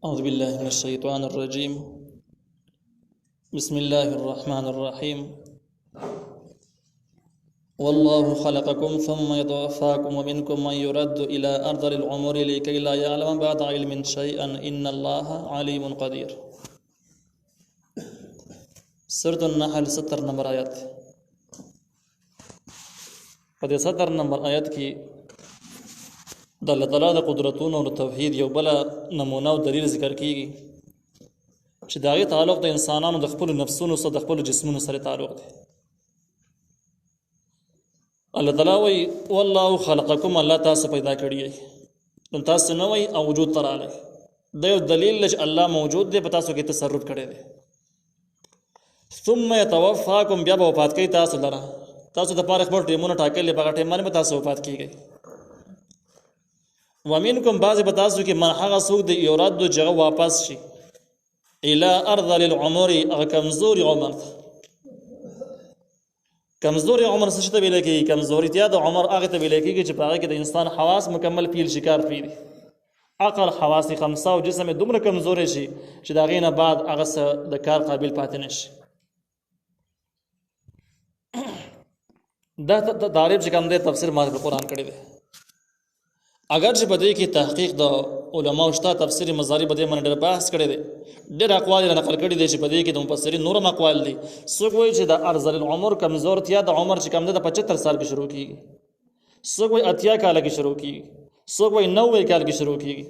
أعوذ بالله من الشيطان الرجيم. بسم الله الرحمن الرحيم. والله خلقكم ثم يتوفاكم ومنكم من يرد إلى أرذل العمر لكي لا يعلم بعد علم شيئا إن الله عليم قدير. سورة النحل 70 نمبر آیت. په دې 70 نمبر آیت کې د الله تعالی د قدرتونو او توحید یو بل نمونه او دلیل ذکر کیږي چې دا غي تعلق د انسانانو د خپل نفسونو سره د خپل جسمونو سره تعلق دی. الله تعالی وی والله خلقکم، الله تاسو پیدا کړی دی، نو تاسو نه وی او وجود تراله. دا یو دلیل چې الله موجود دی، په تاسو کې تصرف کړی دی. ثم يتوفاکم، بیا به وفات کوي تاسو لره. تاسو د پاره خپل ټیمونه ټاکلې، په ټیم باندې تاسو وفات کیږئ. ومنکم، بعض به تاسو کې من هغه څوک دی یرد جغه واپس شي الى ارذل العمر، هغه کمزوري عمر. کمزوري عمر څه ته ویل کېږي؟ کمزورتیا د عمر هغه ته ویل کېږي چې په هغه کې د انسان حواس مکمل پیل شکار پیری، عقل حواس خمسه او جسم دومره کمزوري شي چې دا غینه بعد هغه د کار قابل پاتې نشي. دا تعریف چې کوم دی تفسیر ما په قرآن کړی دی. اگر چې په دې کې تحقیق د علماء شته، تفسیر مزاری په دې باندې ډېر بحث کړی دی، ډېر اقوال نقل کړي دي چې په دې کې د مفسرین نورم اقوال دي. څوک وایي چې د ارذل العمر کمزورتیا د عمر چې کم دی د 75 سال کې شروع کیږي، څوک وایي 80 کال کې شروع کیږي، څوک وایي 90 کال کې شروع کیږي.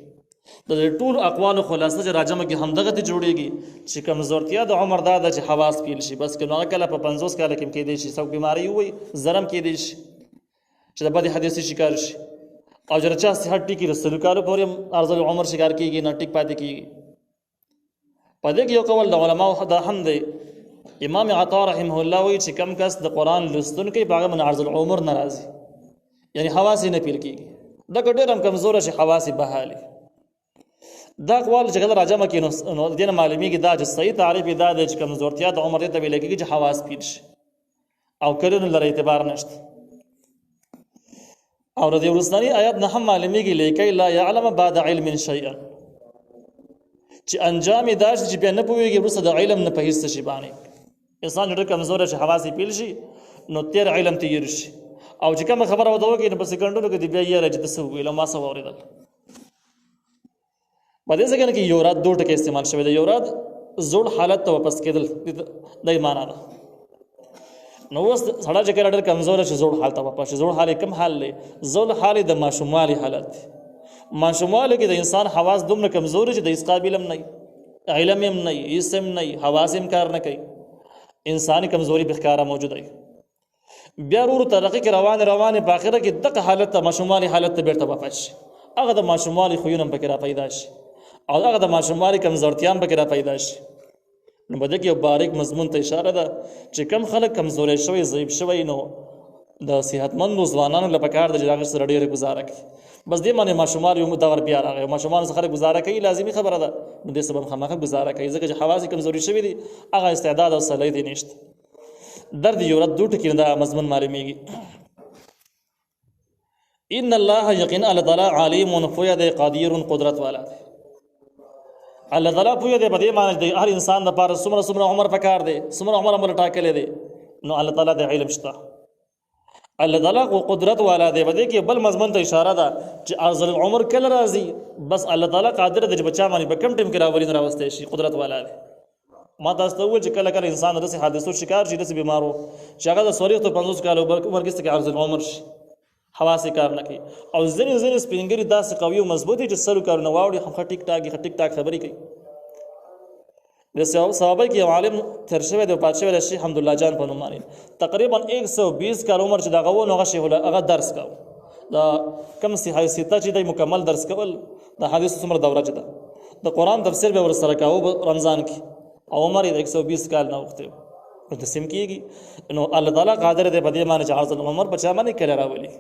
د ټول اقوال خلاصه چې راجمه کې همدغه ته جوړيږي چې کمزورتیا د عمر دا د حواس پیل شي. بس کله کله په 50 کال کې کېدې شي، څوک بیماری وي زرم کېدې شي چې د بد حدیث شکار شي، او جرچا صحت ټیکی رسول کالو پورې ارذل عمر شکار کیږي، نه ټیک پاتې کیږي. پدې کې یو قول د علماء دا هم دی. امام عطا رحمه الله وایي چې کم کس د قران لوستونکي باغ من ارذل عمر ناراضي، یعنی حواس نه پیل کیږي، دا ډېر هم کمزور شي، حواس بحالي. دا قول چې کله راجمه کې نو دین معلومیږي دا چې صحیح تعریف دا دی چې کمزورتیا د عمر ته ویل کېږي چې حواس پیل شي او کله لري اعتبار نشته. او د ورسنی آیات نه هم معلومیږي لیکي لا يعلم بعد علم شيئا، چې انجام دا چې بیا نه پوهیږي ورسره د علم نه په هیڅ شي باندې. انسان ډېر کمزور شي، حواس پیل شي، نو تیر علم تیر شي، او چې کوم خبره وته وکړي نو په سکندونو کې دی بیا یې راځي تاسو ویل ما سو اوریدل. په دې ځکه کې یوراد دوه ټکي استعمال شوی دی. یوراد زوړ حالت ته واپس کېدل د ایمان نه. نو اوس سړی چې کله ډېر کمزور شي زوړ حالت ته واپس شي. زوړ حال کوم حال دی؟ زوړ حال د ماشوموالي حالت دی. ماشوموالي کې د انسان حواس دومره کمزور دي چې د هیڅ قابل هم نه وي، علم هم نه وي، هیڅ هم نه وي، حواس هم کار نه کوي، انساني کمزوري په ښکاره موجوده وي. بیا ورو ترقي کې روانه په آخره کې دغه حالت ته ماشوموالي حالت ته بیرته واپس شي. هغه د ماشوموالي خویونه پکې را پیدا شي او هغه د ماشوموالي کمزورتیا هم پکې را پیدا شي. نو بده کې یو باریک مضمون ته اشاره ده چې کم خلک کمزوري شوی، ضعیف شوی، نو د صحتمندو ځوانانو لپاره کار د جګړې سره ډېره گزاره کوي. بس دې باندې ماشومان یو دور بیا راغی، ماشومان سره گزاره کوي، لازمي خبره ده. نو دې سبب خامخا گزاره کوي ځکه چې حواس کمزوري شوی دي، هغه استعداد او صلاحیت نشته. درد یو رد دوټ کې دا مضمون معلومیږي. ان الله یقینا الله تعالی علیم فویا د قدیر قدرت والا دی. الله تعالی پوهه دې په دې معنی دی هر انسان د پاره څومره عمر پکار دی، څومره عمر موږ ټاکلې دی، نو الله تعالی د علم شته. الله تعالی قدرت والا دی. په دې کې بل مضمون ته اشاره ده چې ارذل العمر کله راځي، بس الله تعالی قادر دی چې بچا باندې په کم ټیم کې راولي نه راوستي شي، قدرت والا دی. ما تاسو ته وویل چې کله کله انسان د حادثو شکار شي، د بیمارو چې هغه د سوریخ ته 50 کال عمر کې ارذل العمر شي، حواس کار نه کوي، او ځینې سپینګری داسې قوي او مضبوطي چې سلو کارونه واوړي هم ټیک ټاک خبرې کوي. د صحابه کې عالم تر شوی د پاتشاه د شیخ حمدالله جان په نوم باندې تقریبا 120 کال عمر چې دا غو نو هغه درس کاو. دا کم حیثیت چې د مکمل درس کول د حدیث څومره دوره چې ده د قران تفسیر به ور سره کاو رمضان کې، او عمر 120 کال نه وخت نو تسم کیږي. نو الله تعالی قادر دی په دې باندې چې ارذل عمر بچا باندې کله راولي.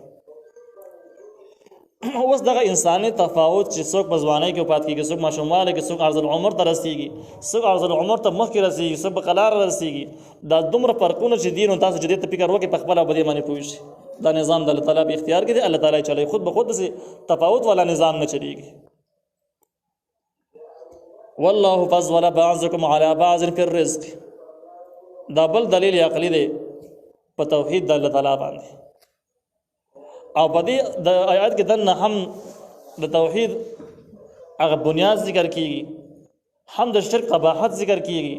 اوس دغه انساني تفاوت چې څوک په ځوانۍ کې وفات کیږي، څوک ماشوموالی کې، څوک ارذل عمر ته رسیږي، څوک ارذل عمر ته مخکې رسیږي، څوک په قلار رسیږي، دا دومره فرقونه چې دي، نو تاسو چې دې ته فکر وکړئ په خپله به دې باندې پوه شئ. دا نظام د الله تعالی په اختیار کې دی، الله تعالی چلوي، خود به خود داسې تفاوت والا نظام نه چلیږي. والله فضل بعضکم علی بعض فی الرزق. دا بل دلیل عقلی دی په توحید د الله تعالی باندې. او په دې د آیات کې دنه هم د توحید هغه بنیاد ذکر کیږي، هم د شرک قباحت ذکر کیږي،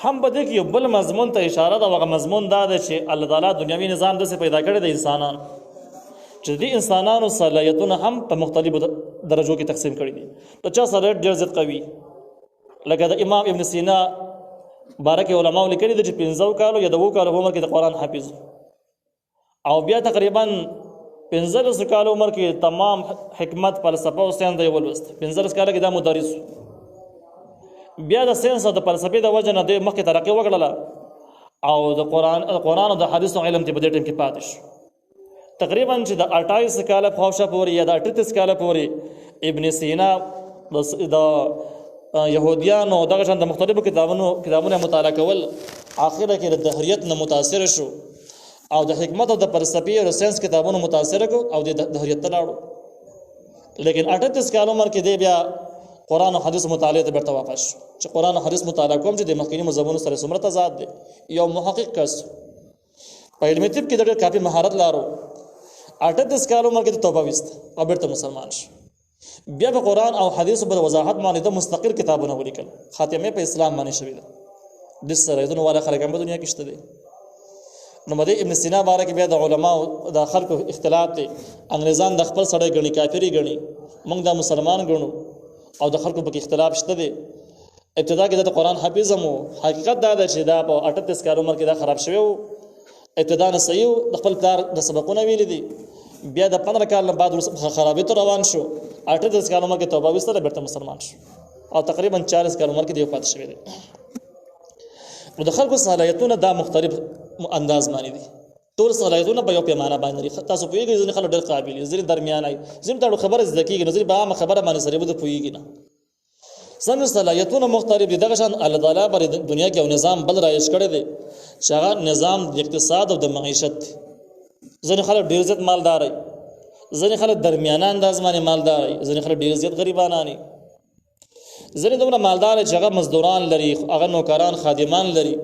هم په دې کې یو بل مضمون ته اشاره ده. هغه مضمون دا ده چې الله تعالی دنیوي نظام داسې پیدا کړی د انسانان چې دې انسانانو صلاحیتونه هم په مختلفو درجو کې تقسیم کړي دي. په چا صلاحیت ډېر زیات قوي، لکه د امام ابن سینا بارک علماء لیکلي دي چې 15 کالو یا 2 کالو عمر کې د قرآن حافظ، او بیا تقریبا 15 کالو عمر کې تمام حکمت فلسفه او ساينس دی ولوست. 15 کال کې دا مدرس، بیا د ساينس او د فلسفې د وجه نه د مخکې ترقی وکړله او د قرآن او د حدیث علم ته په دې ټیم کې پاتې شو. تقریبا چې د 28 کال په خواشه پورې یا د 38 کال پورې ابن سینا د يهوديانو دغه شان د مختلفو کتابونو مطالعه کول، اخره کې د دهریت نه متاثر شو او د حکمت او د فلسفې او ساينس کتابونو متاثر کو او د دهریت ته لاړو. لیکن 38 کال عمر کې دی بیا قرآن او حدیث مطالعه ته بیرته واپس شو چې قرآن او حدیث مطالعه کوم چې د مخکینی مذهبونو سره څومره تضاد دی. یو محقق کس په علمي طب کې د کافي مهارت لرو، 38 کال عمر کې توبه وست او بیرته مسلمان شو. بیا په قرآن او حدیث په وضاحت باندې د مستقل کتابونه ولیکل، خاتمه په اسلام باندې شوی ده. د سره دونه والا خلک هم په دنیا کې شته دي. نو مده ابن سینا بارک بیا د علماء د خلکو اختلاف دی. انګریزان د خپل سړی غني کافری غني، موږ د مسلمان غنو او د خلکو په اختلاف شته دي. ابتدا کې د قرآن حافظ مو، حقیقت دا ده چې دا په 38 کال عمر کې دا خراب شوی وو. ابتدا نه صحیح د خپل پلار د سبقونه ویل دي، بیا د 15 کال بعد خرابې ته روان شو. 38 کال عمر کې توبه وستله، بیرته مسلمان شو او تقریبا 40 کال عمر کې دی وفات شوی دی. نو د خلکو صلاحیتونه دا مختلف انداز باندې دي. ټول صلاحیتونه په یو پیمانه باندې لري. تاسو پوهیږئ ځینې خلک ډېر قابل دي، ځینې درمیانه دي، ځینې ته خبره زده کېږي، نو ځینې به عامه خبره باندې سره بده پوهیږي نه. څنګه صلاحیتونه مختلف دي. دغه شان الله تعالی پر دنیا کې یو نظام بل رایج کړی دی چې هغه نظام د اقتصاد او د معیشت دی. ځینې خلک ډېر زیات مالدار دي، ځینې خلک درمیانه انداز باندې مالدار دي، ځینې خلک ډېر زیات غریبانان دي، ځینې دومره مالدار چې هغه مزدوران لري، هغه نوکران خادمان لري،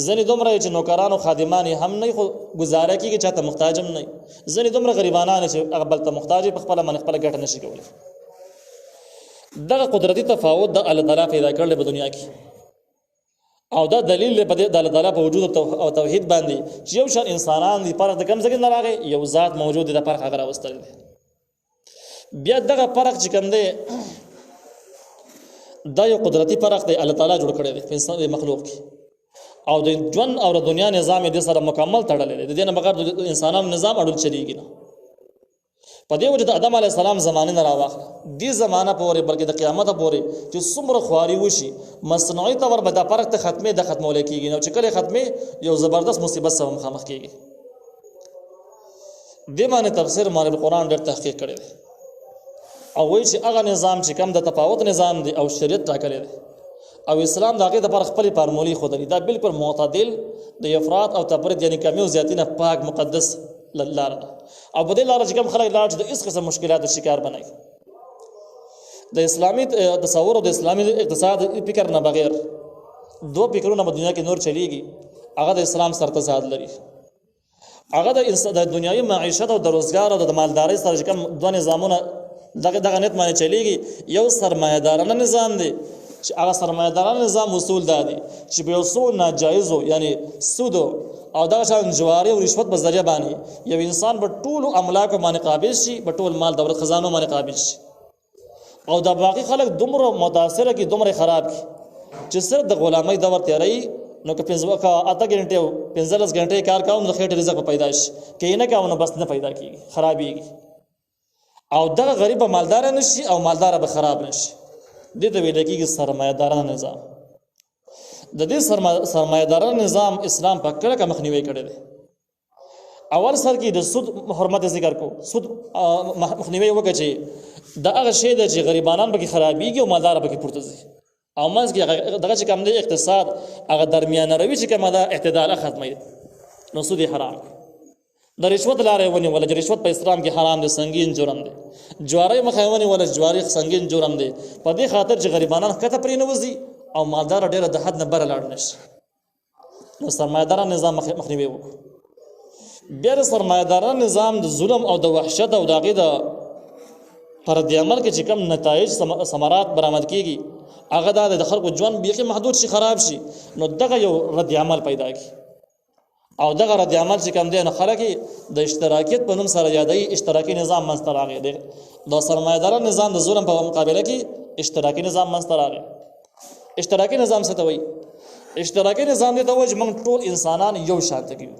ځینې دومره چې نوکران او خادمان هم نه خو گزاره کیږي، چاته محتاج هم نه، ځینې دومره غریبانان چې هغه بل ته محتاج په خپل من خپل ګټه نشي کولی. دغه قدرتي تفاوت د الله تعالی پیدا کړل په دنیا کې، او دا دلیل په د الله تعالی په وجود او توحید باندې چې یو شان انسانان دي، فرق د کم ځای نه راغی، یو ذات موجود دی، د فرق هغه راوستل دي. بیا دغه فرق چې کوم دی دا یو قدرتي فرق دی، الله تعالی جوړ کړی دی په انسان مخلوق کې، او د ژوند او د دنیا نظام دې سره مکمل تړلی دی. د دې نه بغیر د انسانانو نظام اړول چلیږي نه. په دې وجه د آدم علیه السلام زمانه نه راواخله، دې زمانه پورې بلکې د قیامت پورې چې څومره خواري وشي، مصنوعي طور به دا فرق ته ختمې د ختمول کېږي، نو چې کله ختمې یو زبردست مصیبت سره مخامخ کېږي. دې باندې تفسیر معنی القرآن ډېر تحقیق کړی دی او وایي چې هغه نظام چې کم د تفاوت نظام دی او شریعت ټاکلی دی او اسلام د هغې دپاره خپلې فارمولې ښودلي، دا بالکل معتدل د افراط او تفریط یعنې کمې او زیاتې نه پاک مقدس لاره ده. او په دې لاره چې کوم خلک لاړ چې د هېڅ قسم مشکلاتو شکار بنوي، د اسلامي تصور او د اسلامي اقتصاد فکر نه بغیر دو فکرونه په دنیا کې نور چلیږي، هغه د اسلام سره تضاد لري. هغه د دنیوي معیشت او د روزګار او د مالدارۍ سره چې کوم دوه نظامونه دغه نیت باندې چلیږي، یو سرمایه‌دارانه نظام دی چې هغه سرمایه‌دارانه نظام اصول دا دي چې په یو څو ناجایزو یعنی سودو او دا شان جواری او رشوت په ذریعہ باندې یو انسان په ټولو املاکو باندې قابل شي، په ټول مال دولت خزانو باندې قابل شي، او دا باقي خلک دومره متاثره کی دومره خراب کی چې صرف د غلامۍ دور تیری. نو که 8 غنټه 15 غنټه کار کوم د خېټه رزق پیدا شي، کې نه کوم بس نه پیدا کیږي، خرابېږي، او دغه غریب مالدار نشي او مالدار به خراب نشي. دې ته ویل کېږي سرمایه‌دارانه نظام. د دې سرمایه‌دارانه نظام اسلام په کلکه مخنیوي کړی دی. اول سر کې د سود حرمت ذکر کو، سود مخنیوي وکړي چې دا هغه شی دی چې غریبانان به خرابېږي او مالدار به پورته ځي، او منځ کې دغه چې کوم دی اقتصاد هغه درمیانه روي چې کومه ده اعتدال ختمي، نو سود حرام. د رشوت لارې ونیوله چې رشوت په اسلام کې حرام دی، سنگین جرم دی. جواری مخه ونیوله چې جواری سنگین جرم دی، په دې خاطر چې غریبانان ښکته پرې نه وځي او مالدار ډېره د حد نه بره لاړ نه شي. نو سرمایه‌داران نظام مخنیوي وکړو. بیا د سرمایه‌داران نظام د ظلم او د وحشت او د هغې د پردي عمل کې چې کوم نتایج ثمرات برآمد کېږي هغه دا د خلکو ژوند بیخي محدود شي، خراب شي. نو دغه یو رد عمل پیدا کړي او دغه رد عمل چې کوم دی نو خلک د اشتراکیت په نوم سره یادوي. اشتراکي نظام منځته راغی دی. د سرمایه‌داران نظام د ظلم په مقابله کې اشتراکي نظام منځته راغی. اشتراکي نظام څه ته وایي؟ اشتراکي نظام دی ته وایي چې موږ ټول انسانان یو شان کېږو.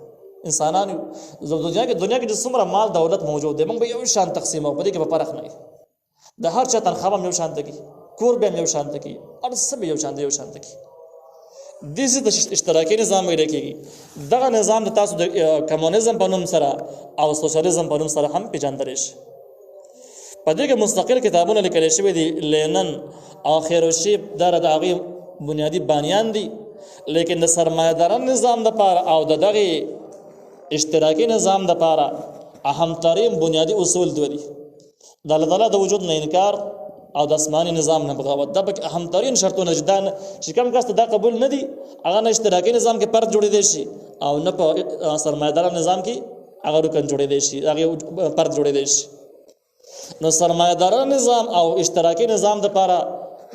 انسانان دنیا کې چې څومره مال دولت موجود دی موږ به یو شان تقسیموو، په دې کې به فرق نه وي. د هر چا تنخواه هم یو شان ته کېږي، کور به هم یو شان ته کېږي، هر څه به یو شان ته کېږي. دې د اشتراکي نظام ویل کېږي. دغه نظام د تاسو د کمونیزم په نوم سره او سوشلیزم په نوم سره هم پیژندل شي. په دې کې مستقل کتابونه لیکل شوي دي. لینن او خیروشیف دا د هغې بنیادي بانیان دي. لیکن د سرمایه‌داران نظام دپاره او د دغې اشتراکي نظام دپاره اهم ترین بنیادي اصول دوه دي: د الله تعالی د وجود نه انکار او د آسماني نظام نه بغاوت. دا پکې اهم ترین شرطونه چې کوم کس ته دا قبول نه دي هغه نه اشتراکي نظام کې فرد جوړېدی شي او نه په سرمایه‌داران نظام کې هغه رکن جوړېدی شي، هغې فرد جوړېدی شي. نو سرمایه‌داران نظام او اشتراکي نظام دپاره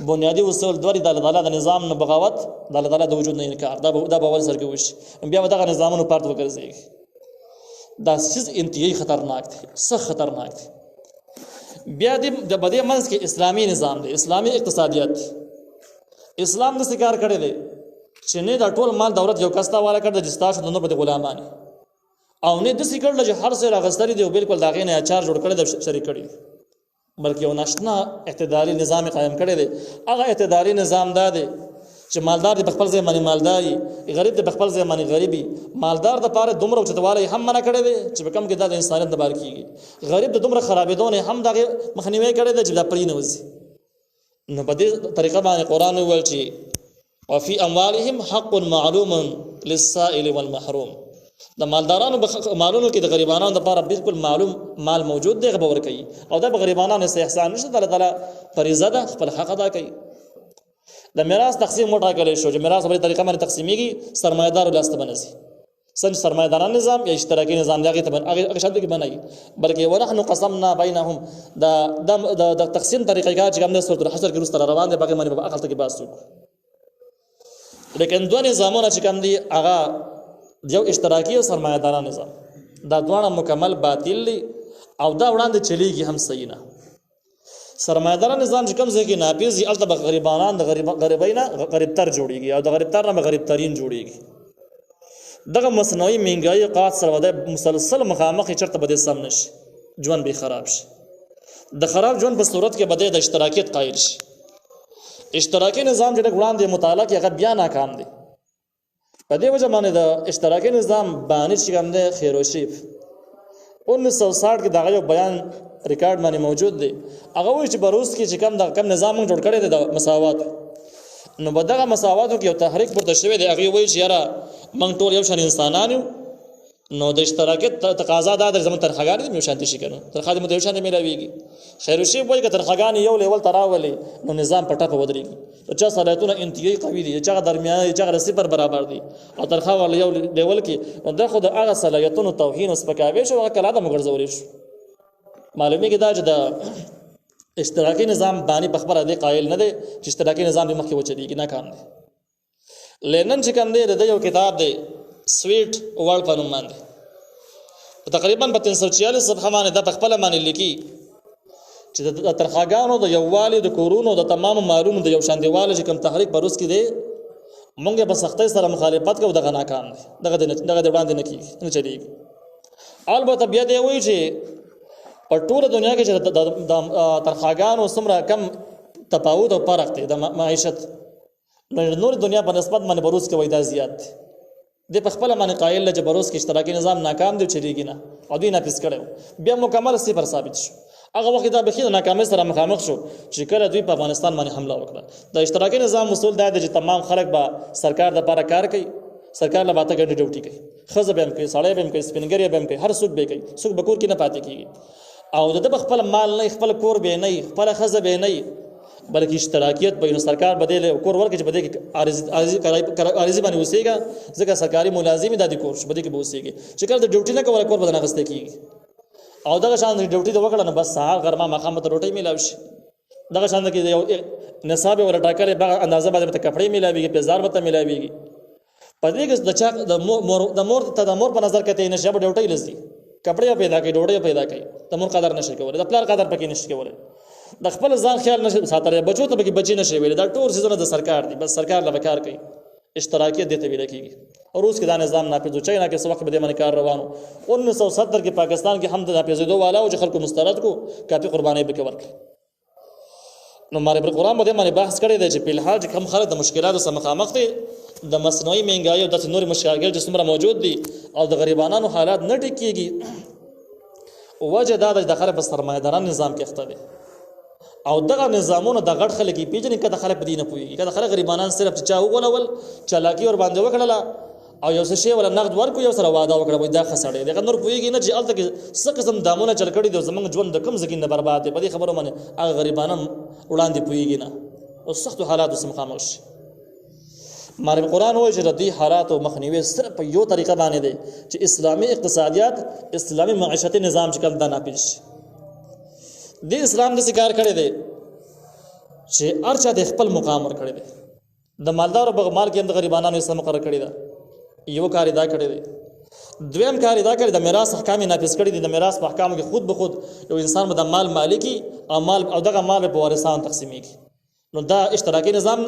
بنیادي اصول دوه دي: د الله تعالی د نظام نه بغاوت، د الله تعالی د وجود نه انکار. دا به اول سر کې وشي، بیا به دغه نظامونو پرد وګرځېږي. دا چیز انتهایی خطرناک دی، سخت خطرناک دی. بیا د بدې منځ کې اسلامي نظام دی، اسلامي اقتصادیت دی. اسلام داسې کار کړی دی چې نه دا ټول مال دولت یو کس ته حواله کړی دی چې ستاسو د نور به غلامان او نه داسې کړله چې هر څه راغستلی دی او بالکل د هغې نه اچار جوړ کړی دی شریک کړی دی، بلکې یو ناشنا اعتدالي نظام قایم کړی دی. هغه اعتدالي نظام دا دی چې مالدار دی په خپل ځای باندې مالداري، غریب دی په خپل ځای باندې غریبي. مالدار دپاره دومره اوچتوالی هم منع کړی دی چې په کوم کې دا د انسانیت د بار کېږي. غریب د دومره خرابېدو نه هم د هغې مخنیوی کړی دی چې دا پرې نه وځي. نو په دې طریقه باندې قرآن وویل چې وفي اموالهم حق معلوم للسائل والمحروم. د مالدارانو مالونو کې د غریبانو لپاره بالکل معلوم مال موجود دی، هغه به ورکوي او دا به غریبانو څه احسان نشته. د الله تعالی فریضه ده، خپل حق ادا کوي. د میراث تقسیم وټاکلی شو چې میراث په دې طریقه باندې تقسیمیږي، سرمایه‌دارو لاس ته به نه ځي. څنګه سرمایه‌داران نظام یا اشتراکي نظام دی هغې شرط کې بنایي، بلکې ونحن قسمنا بینهم د تقسیم طریقه چې کوم دی سورة الحشر کې وروسته روان دی، باقي باندې به عقل ته کې بحث وکړو. لیکن دوه نظامونه چې کوم دي هغه یو اشتراکي او سرمایه‌داران نظام، دا دواړه مکمل باطل دي او دا وړاندې چلیږي هم صحیح نه. سرمایه‌داران نظام چې کوم ځای کې ناپیز دي هلته به غریبانان د غریبۍ نه غریبتر جوړېږي او د غریبتر نه به غریبترین جوړېږي. دغه مصنوعي مهنګایي قات سره به مسلسل مخامخ چېرته به دې سم نه شي، ژوند به خراب شي. د خراب ژوند په صورت کې به د اشتراکیت قایل شي. اشتراکي نظام چې لږ وړاندې مطالعه کې هغه بیا ناکام دی. په دې وجه باندې د اشتراکي نظام بانی چې کوم دی خیروشیف 1960 کې دغه یو بیان ریکارډ باندې موجود دی. هغه وایي چې بروس کې چې کوم نظام موږ جوړ کړی دی د مساوات، نو په دغه مساواتو کې یو تحریک پورته شوی دی. هغې وایي چې یاره موږ ټول یو شان انسانان یو، نو د اشتراکیت تقاضا دا ده چې زموږ تنخواګانې دې یو شانتې شي که نه، تنخوا دې مو د یو شانتې میلاویږي. خیروشیف وایي که تنخواګانې یو لیول ته راولي نو نظام په ټپه ودرېږي. د چا صلاحیتونه انتهایي قوي دي، د چا درمیانه دي، د چا صفر برابر دي او تنخوا ورله یو لیول کې، نو دا خو د هغه صلاحیتونو توهین او سپکاوی شو، هغه کله عدم وګرځولی شو. معلومیږي دا چې د اشتراکي نظام بانی په خبره دې قایل نه دی چې اشتراکي نظام دې مخکې وچلېږي، ناکام دی. لینن چې کوم دی د یو کتاب دی سویټ ورلډ په نوم باندې تقریبا په 346 صفحه باندې دا په خپله باندې لیکي چې د تنخواګانو د یووالي، د کورونو، د تمامو مالونو د یو شاندېوالي چې کوم تحریک په روس کې دی مونږ یې په سختۍ سره مخالفت کوو، دغه ناکام دی، دغه د وړاندې نه کېږي، نه چلېږي. البته بیا دی وایي چې په ټوله دنیا کې چې د تنخواګانو څومره کم تفاوت او فرق دی د معیشت، نور دنیا په نسبت باندې په روس کې وایي دا زیات دی. د په خپله باندې قایل دی چې په روس کې اشتراکي نظام ناکام دی، چلېږي نه او دوی نافظ کړی و. بیا مکمل صفر ثابت شو. هغه وخت دا بخي د ناکامۍ سره مخامخ شو چې کله دوی په افغانستان باندې حمله وکړه. د اشتراکي نظام اصول دا دی چې تمام خلک به سرکار دپاره کار کوي، سرکار له به 8 ګنټې ډیوټي کوي، ښځه به هم کوي، سړی به هم کوي، سپینګری به هم کوي، هر څوک به کوي، څوک به کور کې نه پاتې کېږي. او د ده به خپل مال نه، خپل کور به نه، خپل ښځه به نه، بلکې اشتراکیت به نو سرکار به دې کور ورکړي چې به دې کې عارضي باندې اوسېږه، ځکه سرکاري ملازم دا دې کور شو، به دې کې به اوسېږي. چې کله د ډیوټي نه کوله کور به نه اخیستی کېږي. او دغه شان ډیوټي د وکړه نو بس سهار غرمه ماښام ته روټۍ میلاو شي. دغه شان کې یو نصاب ولا ټاکلې به اندازه باندې ته کپړې میلاويږي، پیزار به ته میلاويږي. په دې کې د چا د مور ته د مور په نظر کې ته نشه به ډیوټۍ لزي، کپړې پیدا کوي، ډوډۍ پیدا کوي، د مور قدر نشي کولای، د پلار قدر پکې نشي کولای، د خپل ځان خیال نشي ساتلی، بچو ته پکې بچی نشي ویل. دا ټول سيزونه د سرکار دي، بس سرکار له کار کوي، اشتراکیت دته ویل کېږي. او روس کې دا نظام نافذ و، چاینا کې څه وخت به د باندې کار روانو. 1970 کې پاکستان کې هم د نافذېدو والا او چې خلکو مسترد کو کافي قرباني به ورکړي. نو ماره پر قرآن باندې بحث کړی دی چې په الحال چې کم خلک د مشکلاتو سره مخامخ دي، د مصنوعي مهنګایي او د نور مشکلات چې څومره موجود دي او د غریبانو حالات نه ټیکيږي، وجه دا د خلک په سرمایه‌داران نظام کې اخته دي. او دغه نظامونه د غټ خلک پیژنې کده خلک په دې نه پوهېږي، کده خلک غریبانان صرف چا وغولول، چالاکي ور باندې وکړله او یو څه شی ولا نقد ورکو، یو سره واده وکړه، وای دا خسړې دغه نور پوهېږي نه چې الته کې څه قسم دامونه چل کړي دي، زمونږ ژوند د کم ځکه نه برباد دی. په دې خبرو باندې هغه غریبانان وړاندې پوهېږي نه او سخت حالاتو سره مخامخ شي. ماره قرآن وایي چې د دې حالاتو مخنیوي صرف په یو طریقه باندې دی چې اسلامي اقتصادیات، اسلامي معیشتي نظام چې کوم دا نافذ شي. د اسلام د کار کړی دی چې ارچا د خپل مقام ور کړی دی، د مالدار او مال کې د غریبانو سره مقرر کړی دی. یو کار ادا کړی دی. دویم کار ادا کړی د میراث احکام نافذ کړی دي. د میراث په احکامو کې خود به خود یو انسان به د مال مالکی او مال او دغه مال په وارثان تقسیمیږي. نو دا اشتراکي نظام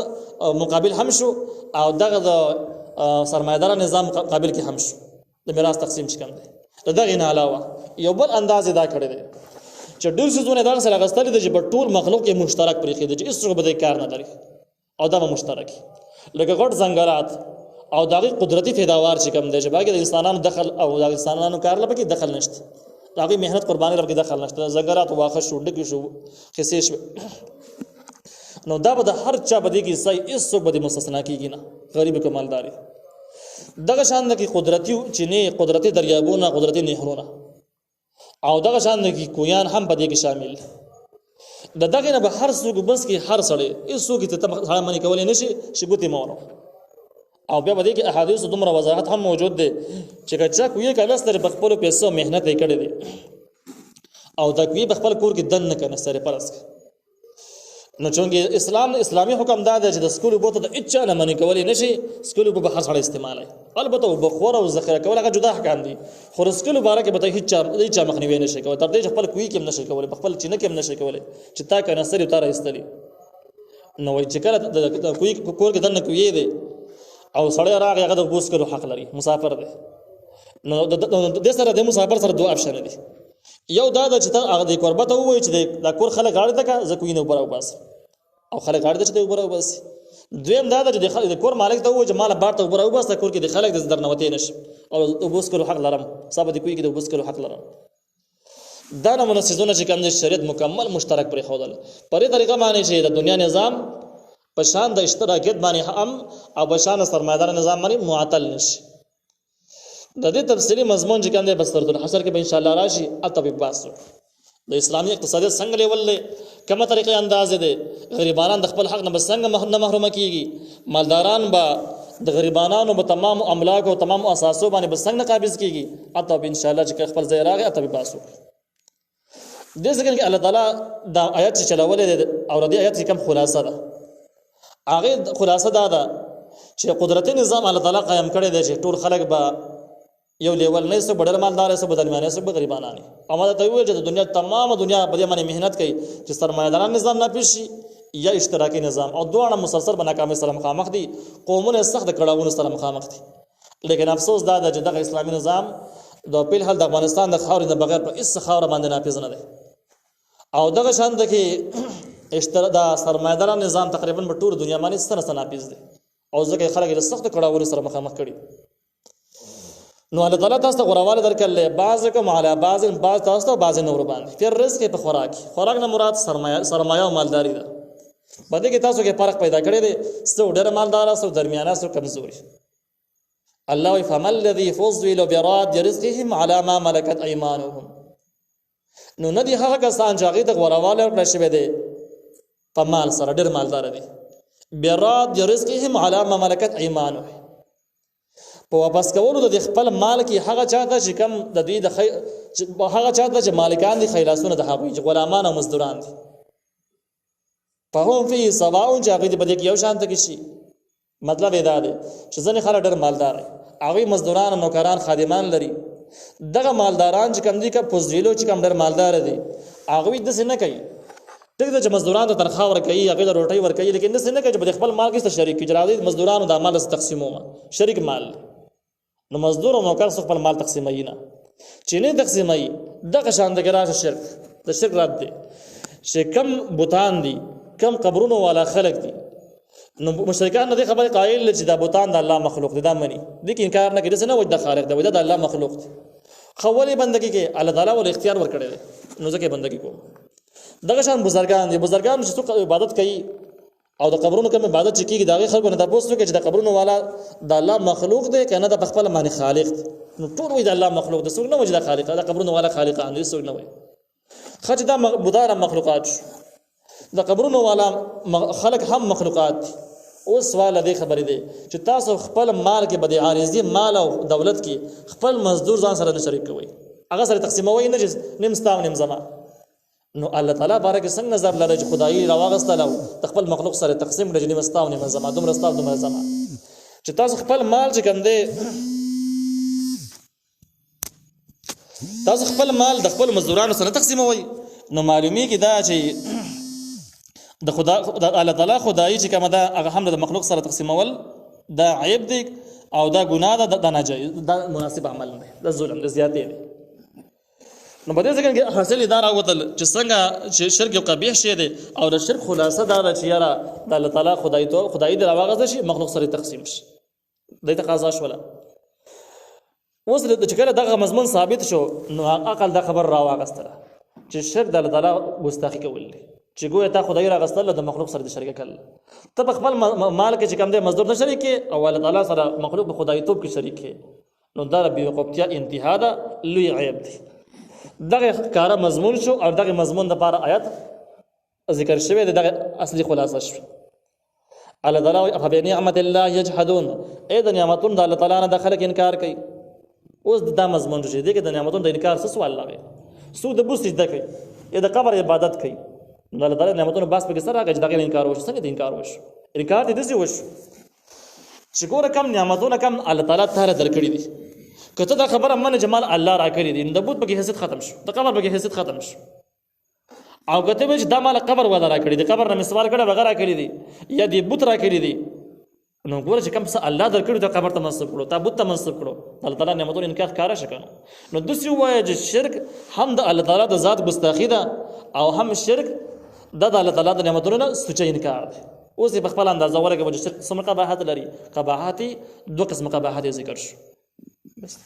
مقابل هم شو او دغه د سرمایدار نظام مقابل کې هم شو. د میراث تقسیم څنګه دی؟ دغه نه علاوه یو بل انداز ادا کړی دی چې ډېر څه دغه سره غستل دي چې په ټول مخلوق کې مشترک پرې خېده چې هیڅ به کار نه لري او دا مشترک لکه غټ ځنګلات او دغه قدرتي پیداوار چې کوم دی چې باقي د انسانانو دخل او د انسانانو کار لپاره کې دخل نشته، دغه مهنت قرباني لپاره کې دخل نشته، ځنګلات واخه شو ډګ شو خسې شو. نو دا به د هر چا بده کې صحیح هیڅ بده مستثنا کیږي نه، غریب کمالداري دغه شان د قدرتي چینه قدرتي دریابونه قدرتي نهرونه او دغه شان د کویان هم په دې کې شامل دغه نه به هر څوک بس کې هر سړی هیڅ څوک ته هغه منی کولای نشي چې ګوتې مونږ او بیا به کې احادیث دومره وضاحت هم موجود دي چې کچا کوی کله ستر په خپل پیسو مهنت یې کړې دي او دا کوی په خپل کور کې دن نه کنه سره پرس. نو چونګې اسلامي حکم دا دی چې د سکول بوته د اچا نه منی کولای نشي، سکول په هر سړی استعمالای، البته بخور او ذخیره کول هغه جدا احکام دي، خو سکول بارکه به ته هیڅ مخنیوي نشي کولای، تر دې خپل کوی کې نشي کولای، خپل چینه کې نشي کولای چې تا کنه سره تر استلی. نو وای چې کله د کوی کور کې دن کوی دی او سړی راغی هغه د بوس کولو حق لري، مسافر دی. نو د سره د مسافر سره دوه اپشن دي، یو دا چې ته هغه د قربت وای چې د کور خلک غاړه تک زکوی نه وبره وباس او خلک غاړه ته وبره وباس. دویم دا چې د کور مالک ته وای چې مال بار ته وبره وباس، د کور کې د خلک د درنوتې نشي او د بوس کولو حق لرم، صاحب د کوی کې د بوس کولو حق لرم. دا نه منسزونه چې کوم د شریعت مکمل مشترک پرې خودل پرې طریقه باندې چې د دنیا نظام پشان د اشتراکیت باندې هم او پشان سرمایدار نظام باندې معطل نشي. د دې تفصیلی مضمون چې کوم دی بس تر حشر کې به ان شاء الله راشي اتبع باسو د اسلامي اقتصادي څنګه لیول له کومه طریقې انداز دي، غریبانان د خپل حق نه بسنګ نه محروم کیږي، مالداران به د غریبانو په تمام املاک او تمام اساسو باندې بسنګ نه قابض کیږي. اتبع ان شاء الله چې خپل ځای راغی اتبع باسو. د ځکه کې الله تعالی دا آیات چې چلاولې او د آیات کوم خلاصه ده، هغه خلاصه ده چې قدرتي نظام الله تعالی قائم کړی دی چې ټول خلک به یو لیول نه سه بډر مالدار سه بدلمانه سه غریبانه. اماده ته ویل چې د دنیا تمام دنیا په دې باندې مهنت کوي چې سرمایداران نظام نه پیشي یا اشتراکي نظام او دوه مسلسل بناکامه سره مخامخ دي، قومونه سخت کړهونه سره مخامخ دي. لیکن افسوس دا چې دغه اسلامي نظام د په حال د افغانستان د خاورې نه بغیر په هیڅ خاور باندې نافذ نه دی او دغه شان د کې د سرمایداران نظام تقریبا په ټول دنیا باندې سره نافذ دي او ځکه خلک د سخت کړهونه سره مخامخ کړي. نو الله تعالی تاسو ته غوړواله درکړل، بعض کوم علی بعض تاسو ته بعض نور باندې پر رزق په خوراک نه مراد سرمایه او مالداری ده. بده کې تاسو کې فرق پیدا کړی دی، څو ډېر مالدار او درمیانه سو کمزوري. الله وی فما الذي فضل براد رزقهم على ما ملكت ايمانهم نو ندی هغه کسان چې هغه د غوړواله کړی شوی دی په مال سره ډېر مالدار دي براد رزقهم على ما ملكت ايمانهم په واپس کولو د خپل مال کې هغه چاته چې کم د دې د هغه چاته چې مالکان دي خیلاسونه د هغوی چې غلامان او مزدوران دي فهم فی سواء چې هغه دې بده کې یو شان ته شي مطلب دا دی چې ځنې خلک ډېر مالدار هغوی مزدوران او نوکران خادمان لري دغه مالداران چې کم دي که پوزډیلو چې کم ډېر مالدار دي هغوی داسې نه کوي ټیک ده چې مزدورانو ته تنخواه ورکوي هغوی ته روټۍ ورکوي لیکن داسې نه کوي چې په خپل مال کې شریک کړي چې راځي مزدورانو دا مال تقسیمومه شریک مال نو مزدور او نوکر خپل مال تقسیموي نه چې نه تقسیموي دغه شان د ګراج شرک د شرک رد دی چې کم بوتان دي کم قبرونو والا خلق دي نو مشرکان نه خبره قائل چې دا بوتان د الله مخلوق دي دا مني دي کې انکار نه کوي چې نه وجه د خالق دی وجه د الله مخلوق دي خولي بندگی کې الله تعالی ول اختیار ورکړي نو ځکه بندگی کوم دغه شان بزرګان دي بزرګان چې څوک عبادت کوي او د قبرونو کوم عبادت چې کیږي دغه خلکو نه تاسو کې چې د قبرونو والا د الله مخلوق دی کنه د خپل معنی خالق نو ټول وي د الله مخلوق د څوک نه وجه د خالق د قبرونو والا خالق ان څوک نه وي خج دا مدار مخلوقات د قبرونو والا خلق هم مخلوقات او سوال دې خبرې دي چې تاسو خپل مال کې بده عارضي مال او دولت کې خپل مزدور ځان سره شریک کوي هغه سره تقسیموي نه نیم ستاو نیم زما نو الله تعالی بارک څنګه نظر لري چې خدای راوغستل او خپل مخلوق سره تقسیم کړي نیم ستاو نیم زما دومره ستاو دومره زما چې تاسو خپل مال چې کوم دی تاسو خپل مال د خپل مزدورانو سره تقسیموي نو معلومی کې دا چې د خدا د الله تعالی خدای چې کوم دا هغه هم د مخلوق سره تقسیمول دا عیب دی او دا ګناه ده د ناجایز دا مناسب عمل نه د ظلم د زیاتې دی نو په دې ځکه حاصل اداره وتل چې څنګه چې شرک یو قبیح شی دی او د شرک خلاصه دا ده چې یاره د الله تعالی خدای دی راوغځ شي مخلوق سره تقسیم شي د تقاضا شوله اوس د چې کله دغه مضمون ثابت شو نو عقل دا خبر راوغستله چې شرک د الله تعالی ګستاخی کول دي چې ګویا تا خدای راغستل د مخلوق سره د شریک کړل ته په خپل مال کې چې کوم دی مزدور نه شریک او الله تعالی سره مخلوق په خدای توپ کې شریک نو دا بیوقوفتیا انتها ده لوی عیب دی دغه کار مضمون شو او دغه مضمون د لپاره آیات ذکر شوی دغه اصلي خلاصه شو الله تعالی افب نعمت الله یجحدون اې د نعمتونو د الله تعالی نه د خلک انکار کوي اوس دا مضمون شي دغه د نعمتونو د انکار څه سوال لغوي سو د بوس سجده کوي یا د قبر عبادت کوي نو الله تعالی نعمتونو باس په سره راځي دغه انکار وشي څنګه د انکار وشي انکار دې دسي وشي چې ګوره کم نعمتونه کم الله تعالی تعالی درکړي دي کته دا خبره من جمال الله را کړی دي د بوت په حیثیت ختم شو د قبر په حیثیت ختم شو او کته به د مال قبر ودا را کړی دي قبر نه سوال کړه وغیرہ کړی دي یا دی بوت را کړی دي نو ګوره چې کم څه الله درکړي ته قبر ته منسوب کړو ته بوت ته منسوب کړو الله تعالی نعمتونو انکار کار شکنو نو د سی وای چې شرک هم د الله تعالی د ذات ګستاخی ده او هم شرک د الله تعالی د نعمتونو نه سوچ انکار ده اوس په خپل اندازه ورګه چې شرک څومره قباحت لري قباحت دوه قسم قباحت ذکر شو بس